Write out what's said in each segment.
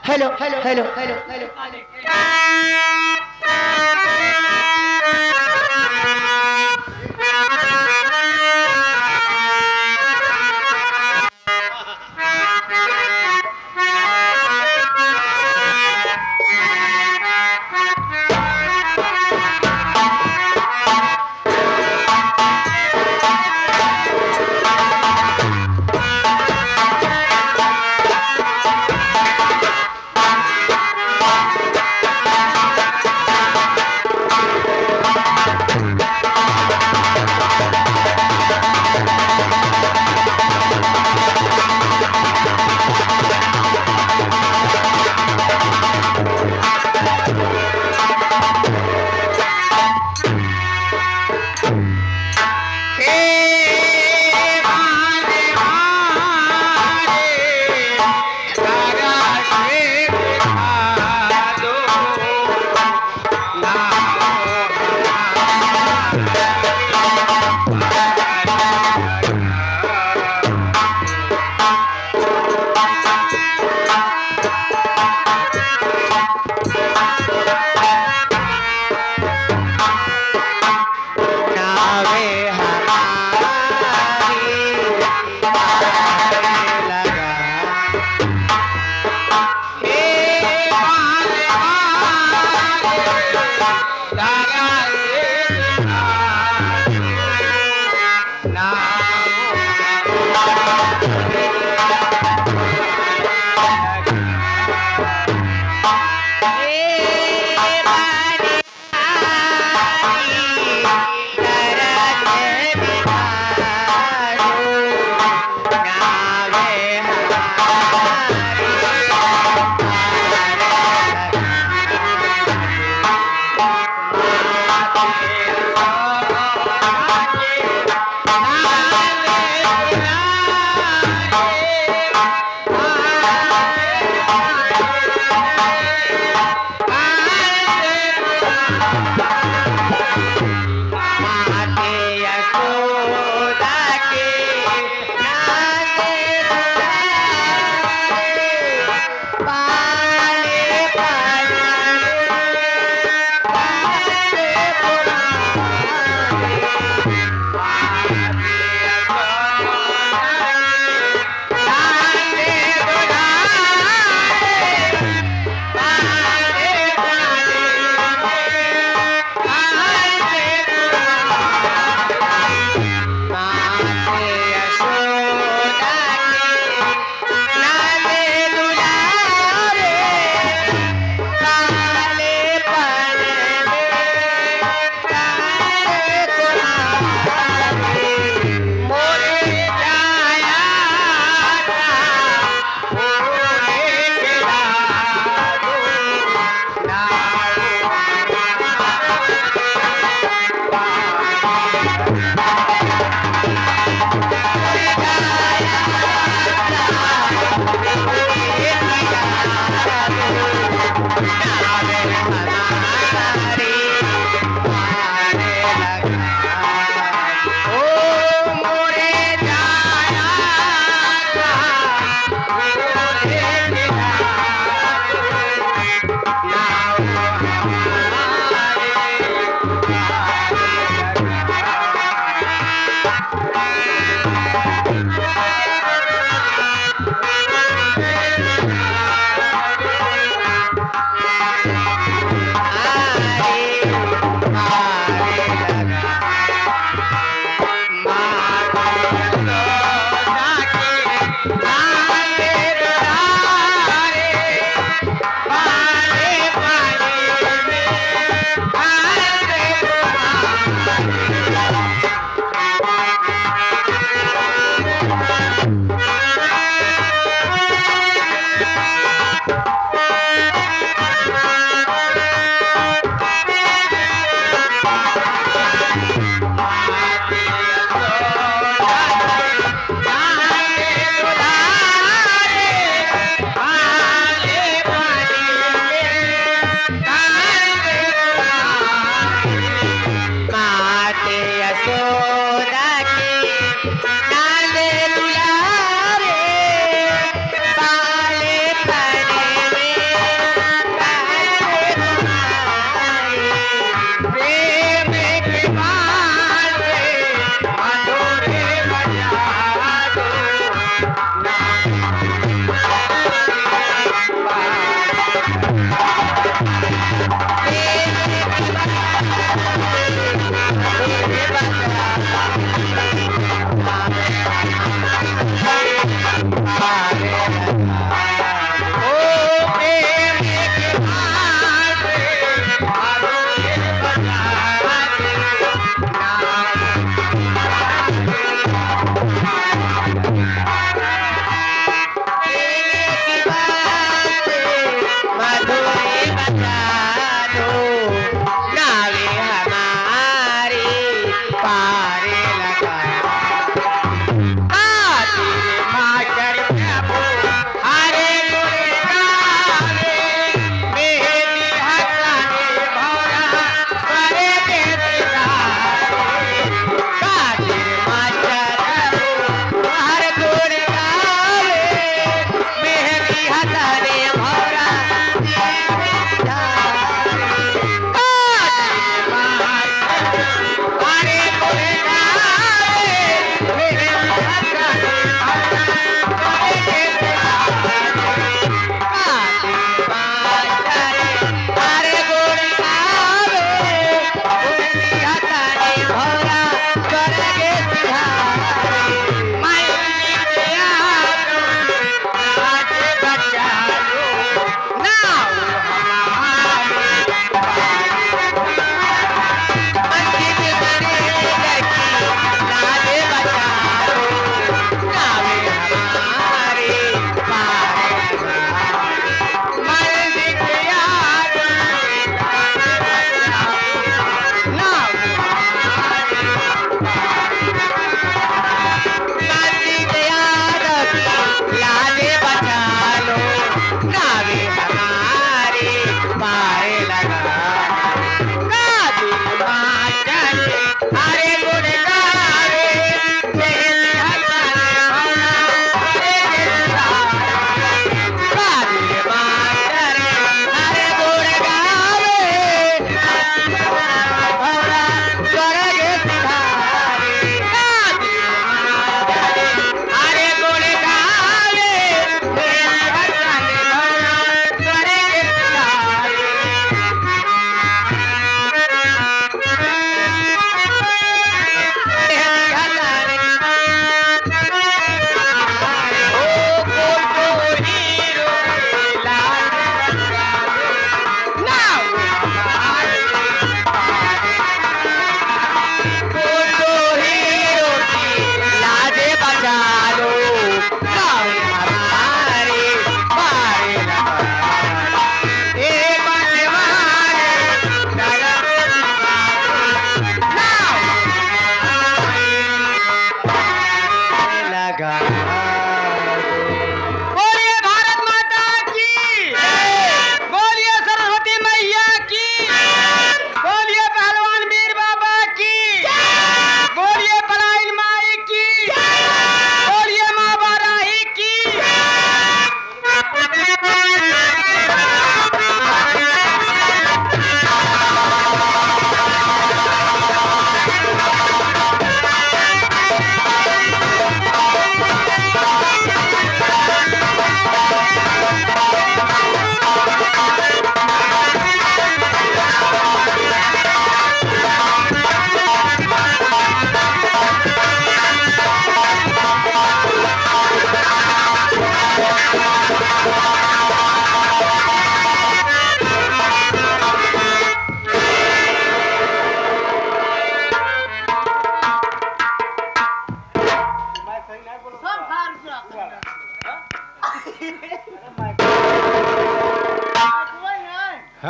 Hello hello hello hello hello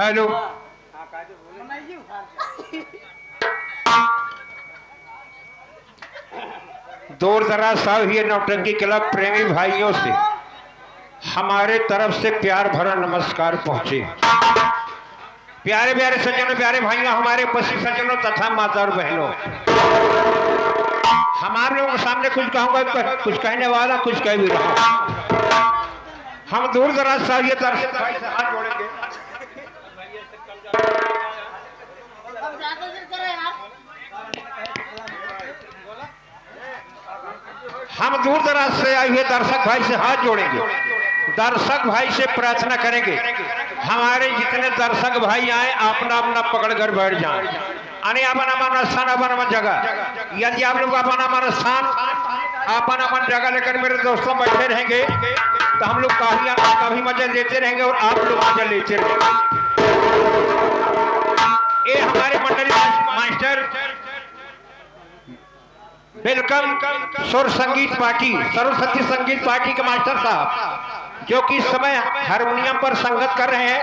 hello. दूर दराज साहब ये नौटंकी क्लब प्रेमी भाइयों से हमारे तरफ से प्यार भरा नमस्कार पहुंचे। प्यारे प्यारे सज्जनों, प्यारे भाइयों, हमारे उपस्थित सज्जनों तथा माता और बहनों, हमारे लोगों के सामने कुछ कहूंगा, कुछ कहने वाला कुछ कह भी रहा। हम दूर दराज साहब ये दर्शक भाई से हाथ जोड़ेंगे। हम दूर दराज से आए हुए दर्शक भाई से हाथ जोड़ेंगे, दर्शक भाई से प्रार्थना करेंगे हमारे जितने दर्शक भाई आए अपना अपना पकड़ कर बैठ जाएं, यानी अपन अपन स्थान अपन अपन जगह। यदि आप लोग अपन अपन स्थान अपन अपन जगह लेकर मेरे दोस्तों बैठे रहेंगे तो हम लोग काफी मजा लेते रहेंगे और आप लोग मजा लेते रहेंगे। ये हमारे मंडली मास्टर वेलकम सुर संगीत पार्टी, सरस्वती संगीत पार्टी के मास्टर साहब जो कि इस समय हारमोनियम पर संगत कर रहे हैं।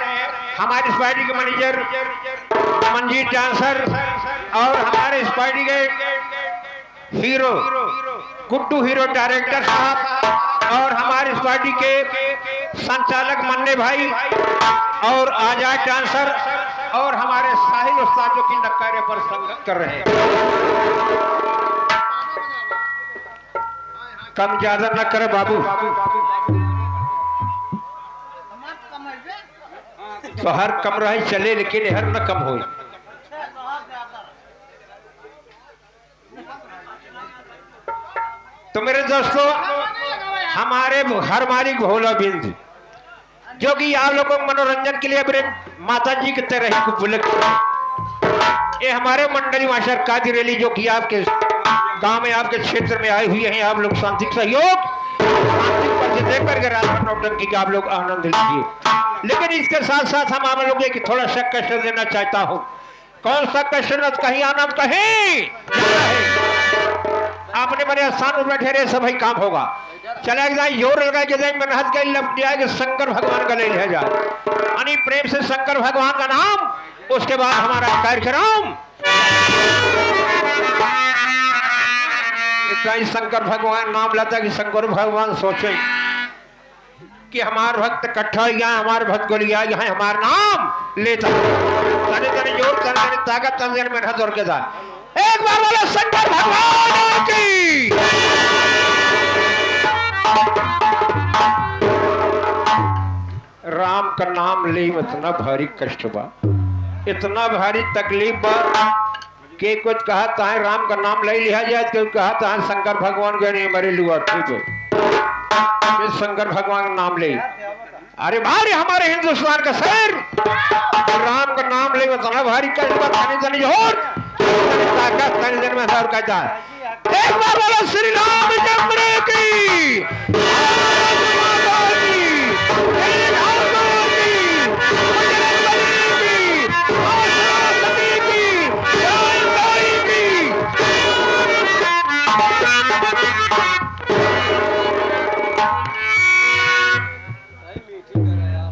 हमारे इस पार्टी के मैनेजर मंजीत डांसर और हमारे इस पार्टी के हीरो गुड्डू हीरो डायरेक्टर साहब और हमारे इस पार्टी के संचालक मन्ने भाई और आजाद डांसर और हमारे साहिल उस्ताद जो कि नक्कारे पर संगत कर रहे हैं। कम ज्यादा न करे बाबू, तो हर कम रहे चले लेकिन हर न कम हो। तो मेरे दोस्तों, हमारे हर मालिक भोला बिंद जो कि आप लोगों को मनोरंजन के लिए अपने माता जी की तरह ही बुलक, ये हमारे मंडली मास्टर कादिर अली जो कि आपके गांव में आपके क्षेत्र में आए हुए हैं। आप लोग शांति सहयोग देख करके राधा नौटंकी का आप लोग आनंद लीजिए। लेकिन इसके साथ साथ हम आप लोग की थोड़ा सा कष्ट देना चाहता हूँ। कौन सा कष्ट? कहीं आना कहीं आपने मेरे स्थान पर बैठे रहे सब काम होगा। चला जाए जोर लगा के जाए मेहनत के लग जाए शंकर भगवान का ले लिया जाए, यानी प्रेम से शंकर भगवान का नाम, उसके बाद हमारा कार्यक्रम शंकर भगवान नाम लेता कि शंकर भगवान सोचे कि हमारे भक्त इकट्ठा यहाँ, हमारे भक्त को लिया यहाँ हमारा नाम लेता तने तने जोर तने ताकत तने मेहनत और के साथ एक बार बोलो शंकर भगवान की। राम का नाम ले इतना भारी कष्ट बा, इतना भारी तकलीफ बा के कुछ कहा था राम का नाम ले लिया जाए, क्यों कहा था शंकर भगवान के नहीं मरे लुआ ठीक है शंकर भगवान का नाम ले। अरे भारी हमारे हिंदुस्तान का शहर राम का नाम ले इतना भारी कष्ट बा, तनी जोर ताकत तनी दिन में सर कहता है एक बार बोलो श्री रामचंद्र की।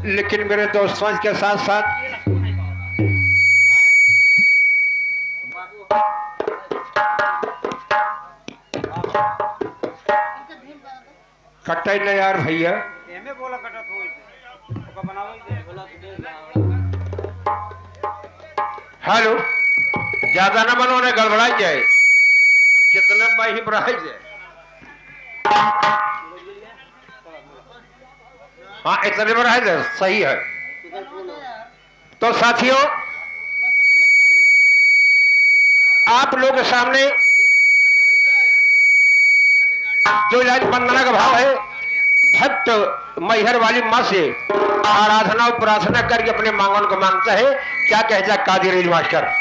लेकिन मेरे दोस्तों के साथ साथ कटाई नहीं यार भैया, हेलो ज्यादा ना बनो, गड़बड़ा जाए जितना भाई बढ़ाई जाए। हाँ इतने बढ़ाई जाए सही है। तो साथियों, आप लोग के सामने जो इलाज वंदना का भाव है, भक्त मैहर वाली माँ से आराधना और प्रार्थना करके अपने मांगन को मांगता है। क्या कहता कादिर अली मास्टर?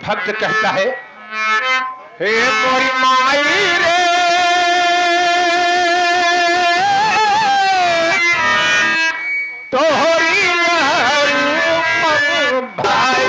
भक्त कहता है, हे मोरी माई रे तोहरी लहरू मन भाई।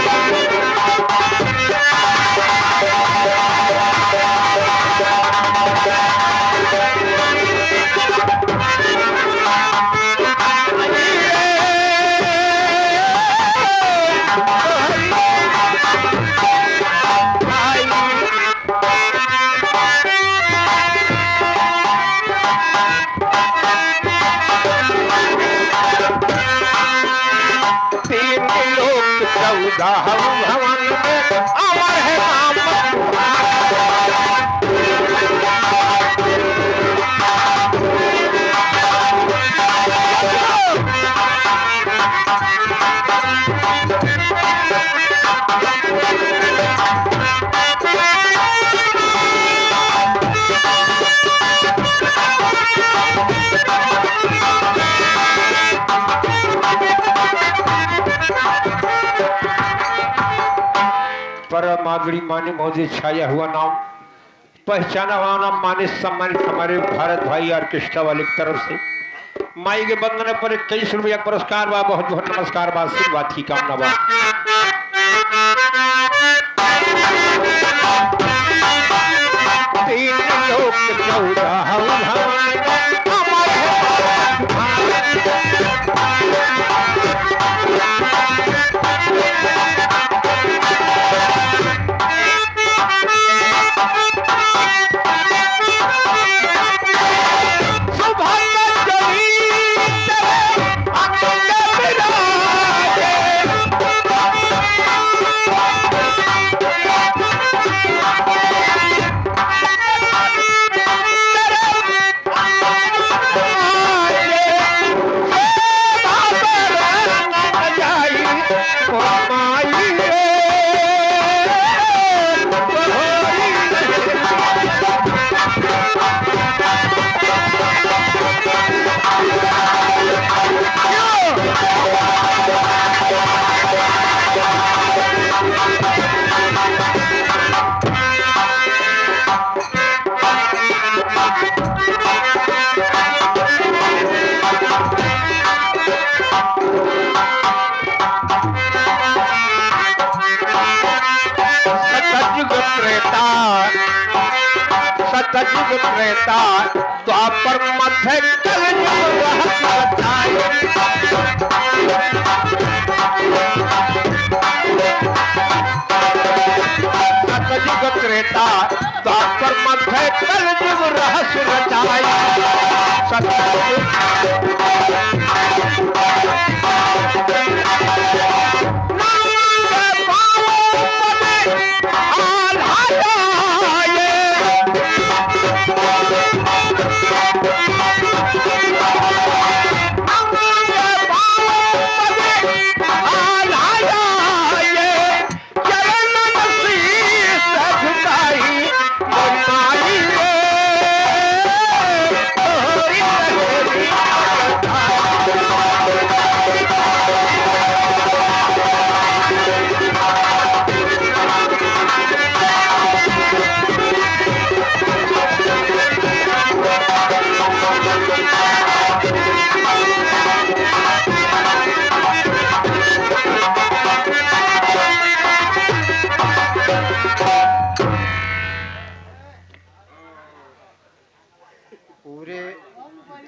भवन में अमर है नाम परमागड़ी माने मौजे छाया हुआ नाम, पहचाना हुआ नाम माने सम्मानित हमारे भारत भाई ऑर्केस्ट्रा वाले की तरफ से माई के बंधन पर 21 रुपया पुरस्कार बा। बहुत बहुत नमस्कार बा, आशीर्वाद की कामना बा। तीन लोक 14 भवन अमर सतयुग त्रेता द्वापर मध्य कलयुग सतयुग त्रेता द्वापर मध्य कलयुग रहस्य रचाई।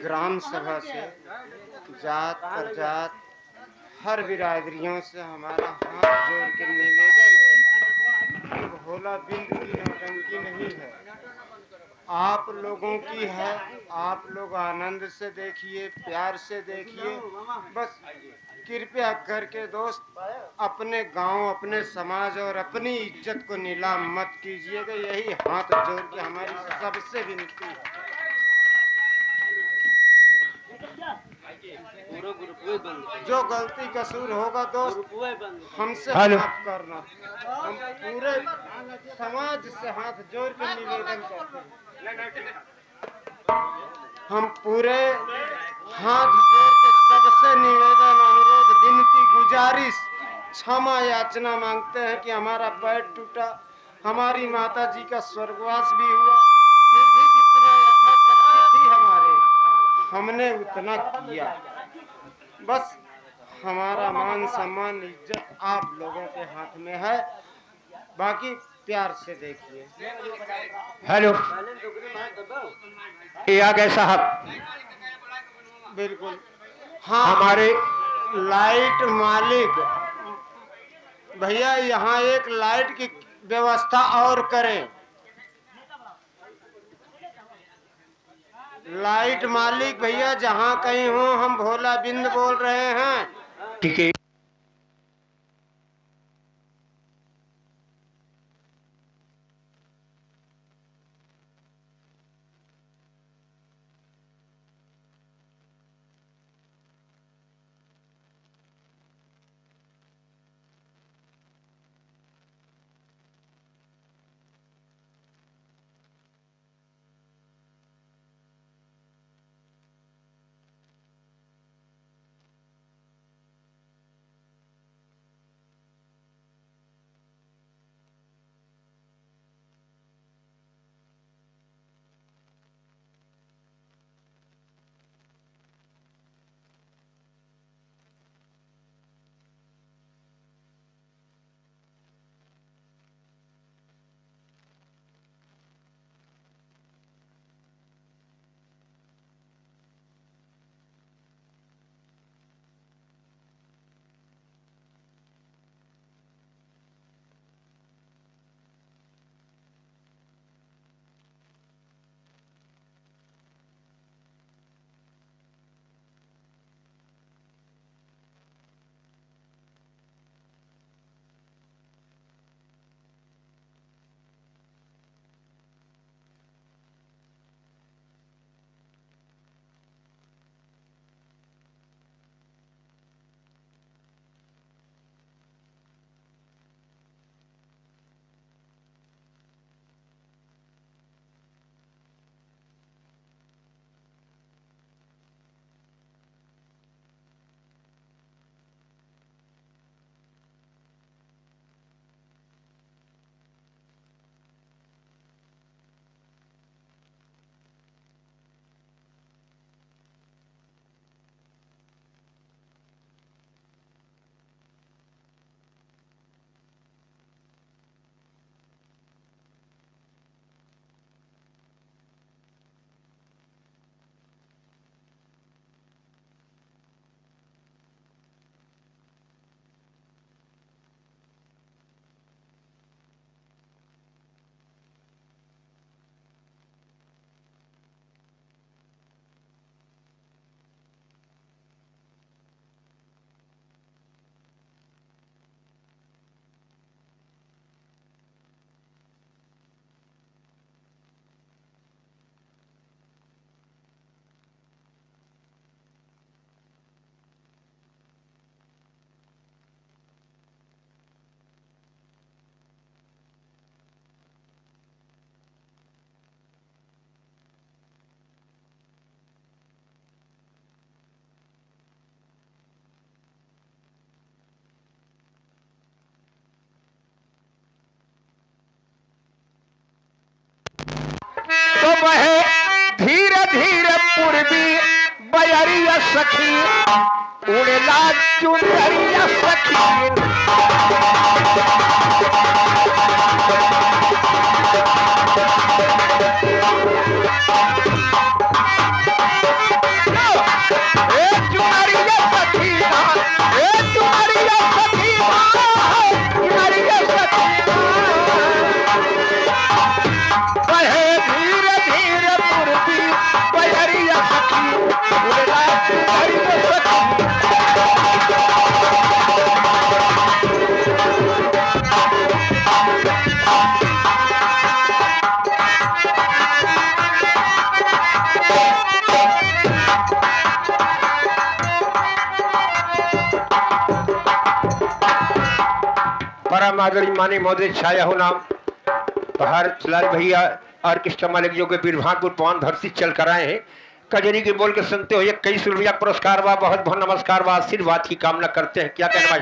ग्राम सभा से जात प्रजात हर बिरादरियों से हमारा हाथ जोड़ के निवेदन है कि भोला बिंद की नौटंकी नहीं है, आप लोगों की है। आप लोग आनंद से देखिए, प्यार से देखिए। बस कृपया करके दोस्त अपने गांव, अपने समाज और अपनी इज्जत को नीलाम मत कीजिएगा। यही हाथ जोड़ के हमारी सबसे विनती है। जो गलती कसूर होगा दोस्त हमसे माफ करना। हम पूरे समाज से हाथ जोड़ के निवेदन करते हैं। हम पूरे हाथ जोड़ के सबसे निवेदन, अनुरोध, विनती, गुजारिश क्षमा याचना मांगते हैं कि हमारा पैर टूटा, हमारी माता जी का स्वर्गवास भी हुआ, फिर भी जितने यथाशक्ति थी हमारे, हमने उतना किया। बस हमारा मान सम्मान इज्जत आप लोगों के हाथ में है, बाकी प्यार से देखिए। हेलो, ये आ गए साहब। बिल्कुल हाँ, हमारे लाइट मालिक भैया यहाँ एक लाइट की व्यवस्था और करें। लाइट मालिक भैया जहाँ कहीं हो, हम भोला बिंद बोल रहे हैं। ठीक है। तो वह धीरे धीरे पूर्वी बयरिया सखी उड़ला चुनरिया सखी। परम आदरणीय माने महोदय छाया हो नाम पहाड़ लाल भैया ऑर्केस्ट्रा मालिक जो के बीरभानपुर पवन धरती चल कर आए हैं। कजरी के बोल के सुनते हो, ये कई रुपया पुरस्कार बा, बहुत बहुत नमस्कार बा, आशीर्वाद की कामना करते हैं। क्या कहना भाई?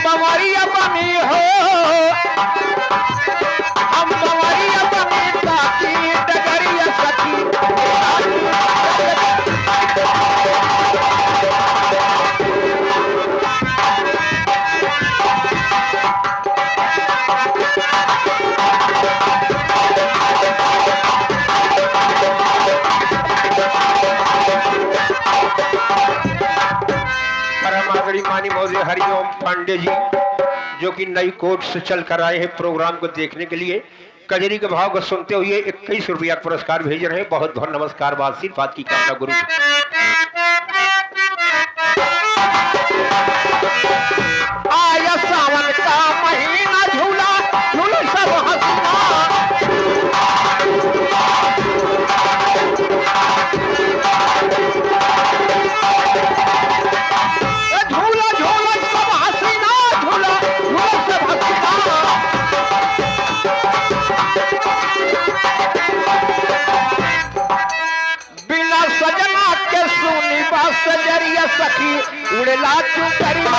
बवरिया बनी हो, हम बवरिया बनी ताकि डगरिया सखी। मानी महोदय हरिओम पांडे जी जो कि नई कोर्ट से चल कर आए हैं प्रोग्राम को देखने के लिए, कजरी के भाव को सुनते हुए 21 रुपया पुरस्कार भेज रहे हैं। बहुत बहुत नमस्कार, आशीर्वाद की कामना गुरु। आया सावन का महीना, झूला झूला सब हंसना, सजरिया सखी उड़ला क्यों करिया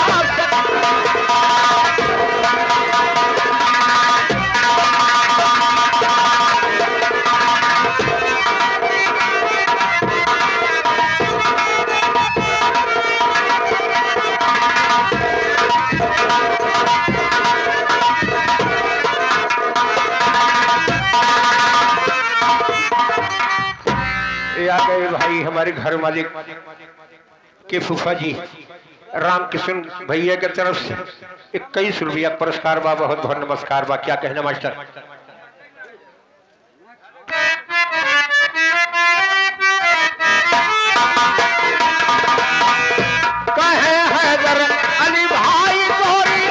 आ गए भाई हमारे घर मालिक के फूफा जी रामकिशन भैया की तरफ से 21 रुपया पुरस्कार बा। बहुत बहुत नमस्कार बा। क्या कहना मास्टर? कहे हैदर अली भाई गोरी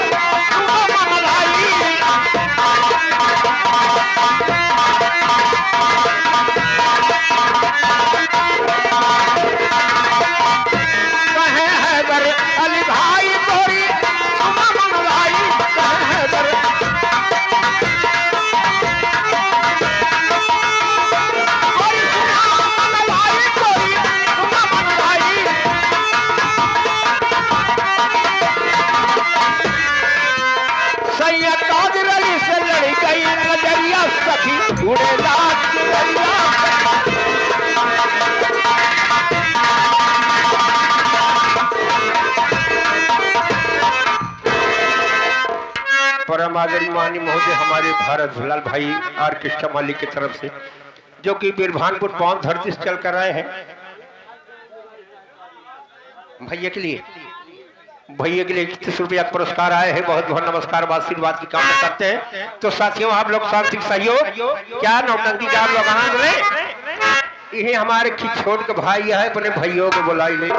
परम आदरणीय माननीय महोदय हमारे भारत भूलाल भाई ऑर्केस्ट्रा मालिक की तरफ से जो कि बिरभानपुर पावन धरती से चल कर आए हैं भैया के लिए 21 रुपया पुरस्कार आए हैं। बहुत बहुत नमस्कार, आशीर्वाद की कामना करते हैं। तो साथियों आप लोग सार्थिक सहयोग क्या नौटंकी का लोग ये हमारे खिछोड़ के भाई है, अपने भाइयों को बुलाई ले।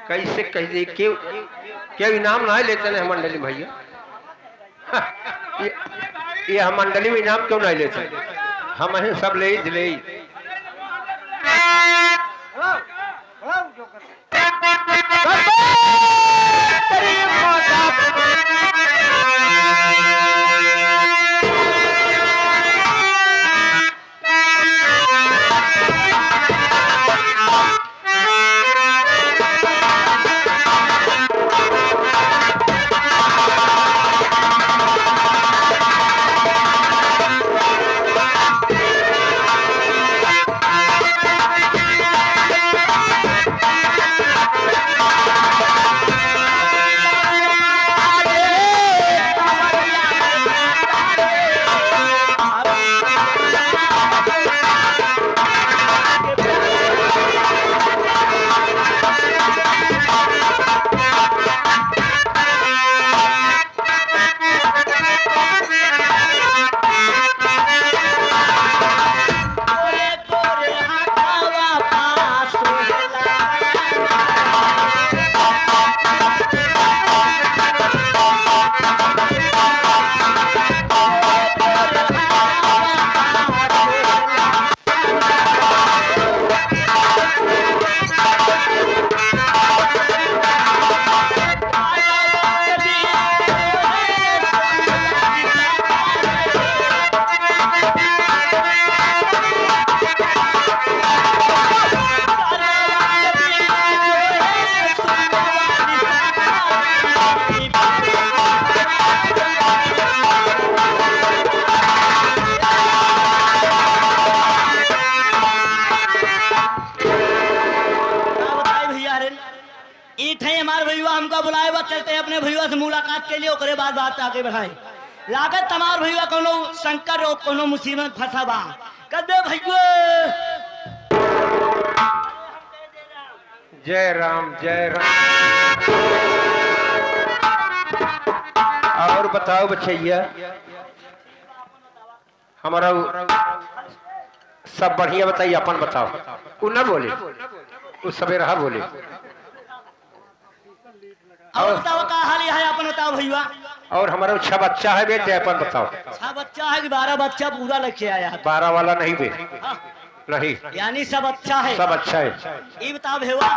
कैसे कह दे क्यों इनाम ना लेते हैं मंडली भैया? ये हम मंडली में इनाम क्यों नहीं लेते? हम सब ले ईट है हमारे भैया हमको बुलाए बा चलते हैं अपने भैया से मुलाकात के लिए ओकरे बाद बात आगे बढ़ाए लागत हमार भैया कोनो संकट और कोनो मुसीबत फंसा बा कदे भैया जय राम जय राम। और बताओ बच्चैया हमारा सब बढ़िया बताइए अपन बताओ। वो न बोले वो सवेरा बोले। और बताओ का हाल है अपन बताओ भैया। और हमारा 6 बच्चा है बेटे अपन बताओ। 6 बच्चा है कि 12 बच्चा पूरा लेके आया है? 12 वाला नहीं बे हाँ। नहीं यानी सब अच्छा है। सब अच्छा है। ये बताओ भेवा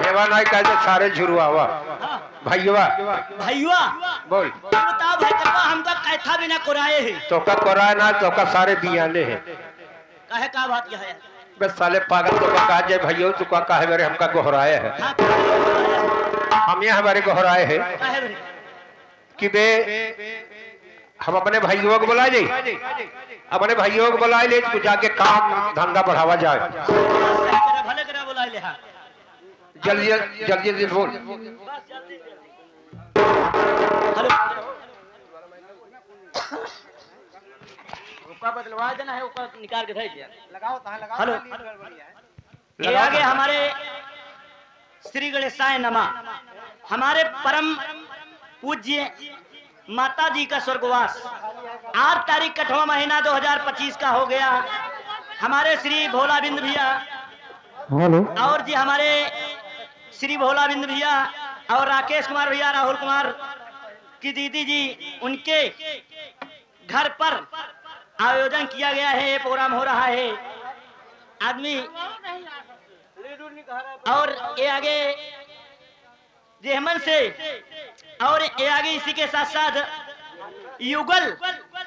हेवा नहीं कहते सारे झुरुआ हुआ हाँ। भैया भैया बोल। ये बताओ भैया हमका कैथा भी ना कराए है तो का कोरा ना तो का सारे दियाले हैं। कहे का बात क्या है? बस साले पागल तो का कहा जाए भैया तो का कहे मेरे हमका गोहराए है। हाँ, हम यहाँ हमारे गोहराए है कहे बरे? कि बे हम अपने भाइयों को बुला जाए अपने भाइयों को बुला ले तो जाके काम धंधा बढ़ावा जाए। भले करा बुला ले। हाँ जल्दी जल्दी जल्दी बोल। हेलो ऊपर बदलवा देना है ऊपर निकाल के भेज दिया लगाओ कहाँ लगाओ। हेलो ये आगे हमारे श्री गणेशाय नमः हमारे परम पूज्य माता जी का स्वर्गवास 8 तारीख 8वां महीना 2025 का हो गया। हमारे श्री भोलाबिंद भैया और जी हमारे श्री भोलाबिंद भैया और राकेश कुमार भैया राहुल कुमार की दीदी जी उनके घर पर आयोजन किया गया है। ये प्रोग्राम हो रहा है आदमी और ये आगे जेहमन से और ये आगे इसी के साथ साथ युगल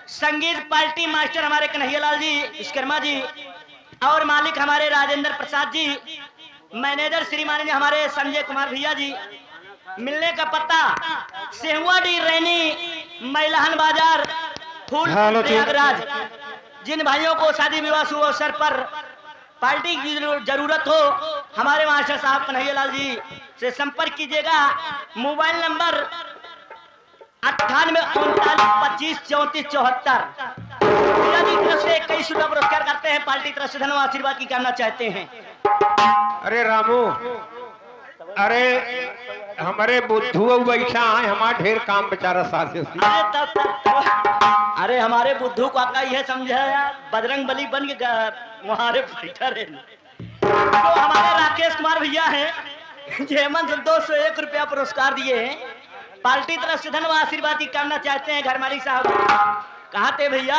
संगीत पार्टी मास्टर हमारे कन्हैयालाल जी विश्वकर्मा जी और मालिक हमारे राजेंद्र प्रसाद जी मैनेजर श्रीमान हमारे संजय कुमार भैया जी। मिलने का पता सेहुआडी रैनी मैलहन बाजार फूल प्रयागराज। जिन भाइयों को शादी विवाह शुभ अवसर पर पार्टी की जरूरत हो हमारे मास्टर साहब कन्हैयालाल जी से संपर्क कीजिएगा। मोबाइल नंबर 98 से 21 रुपया पुरस्कार करते हैं। पार्टी तरफ से धन्यवाद आशीर्वाद की कामना चाहते हैं। अरे रामू अरे हमारे बुद्धू बैठा है हमारा ढेर काम बेचारा साथे अरे हमारे बुद्धू को आपका यह समझा बजरंग बली बन के वहां बैठा रहे। तो हमारे राकेश कुमार भैया हैं जेमन से 201 रुपया पुरस्कार दिए हैं। पार्टी तरफ से धन्यवाद आशीर्वाद की कामना चाहते हैं। घर मालिक साहब कहा थे भैया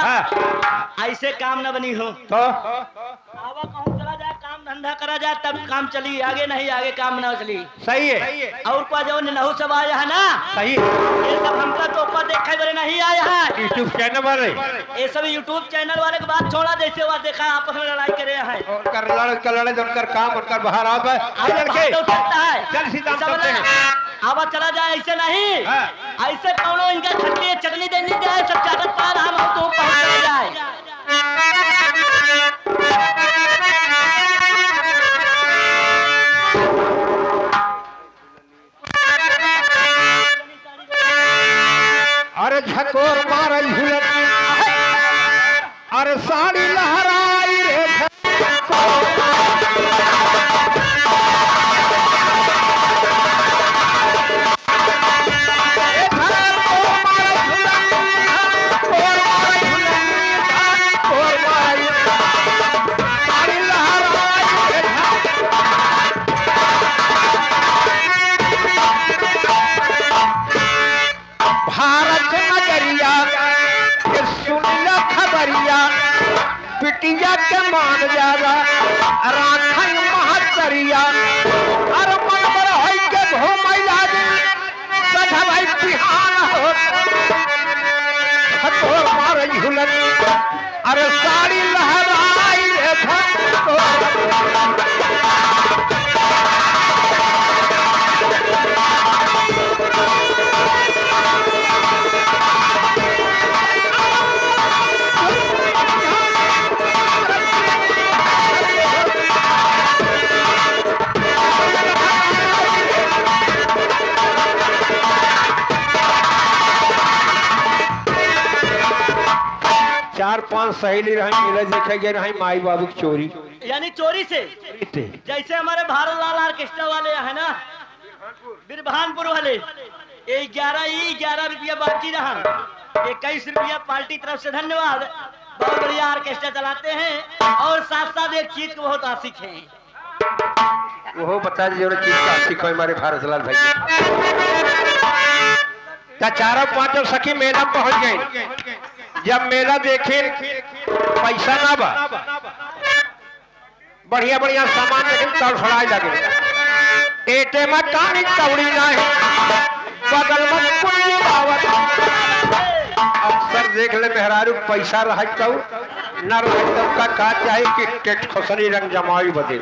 ऐसे काम न बनी हो तो आवा कहूं चला जाए काम धंधा करा जाए तब काम चली आगे नहीं आगे काम न चली। सही है और को जो नहु सब आया है ना सही ये सब हमका तो ऊपर देखे बड़े नहीं आया है। यूट्यूब चैनल वाले ये सब यूट्यूब चैनल वाले की बात छोड़ा जैसे हुआ देखा आपस में लड़ाई करे हैं उनकर लड़े उनकर काम उनकर बाहर आता है चल सीधा चलते हैं। आवा चला जाए ऐसे नहीं ऐसे कौनो इनका खट्टी चटनी देनी जाए सब चाटत पार हम तो पहुंच जाए। अरे झकोर मारल झुलत अरे साड़ी लहराई रे पिटिया के मान जागा राखन महतरिया अरे मन बड़ होई के घुमैया सधा भाई बिहान हो खतोर मार झुलन अरे साड़ी लहराई रे 4-5 सहेली रही मिले देखे गए रही माई बाबू की चोरी यानी चोरी से थे। जैसे हमारे भारत लाल ऑर्केस्ट्रा वाले है ना, बिरभानपुर वाले, ये 11 रुपया बाकी रहा, 21 रुपया पार्टी तरफ से। धन्यवाद। बहुत बढ़िया ऑर्केस्ट्रा चलाते हैं और साथ साथ एक चीज को बहुत आशिक हैं। वो बता दीजिए चीज का आशिक है हमारे भारत लाल भाई। तो 4-5 सखी मेला पहुंच गए। जब मेला देखे पैसा ना बा, बढ़िया बढ़िया सामान देखे तड़फड़ाए लगे। एटे में कानी कौड़ी ना है, बगल में कुंजी बावत। अक्सर देख ले मेहरारू पैसा रह तो न रह का चाहे कि टेट खसनी रंग जमाई बदे।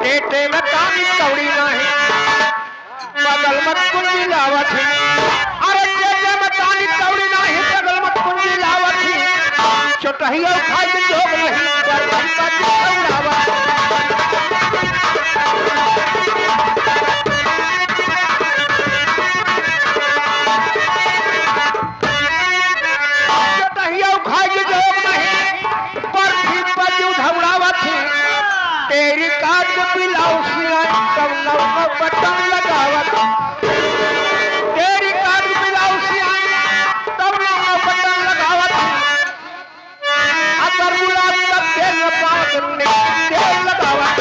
एटे में कानी कौड़ी ना है, बगल में कुंजी लावत है। अरे एटे में कानी कौड़ी ना है, बगल में कुंजी लावत है। चोटहिया खाई के जोग नहीं, बगल में कुंजी लावत। तेरी काट ब्लाउज तब नौ बटन लगावत, तेरी काट ब्लाउज तब नौ बटन लगावत। अगर गुलाब का तेल लगावत, तेल लगावत।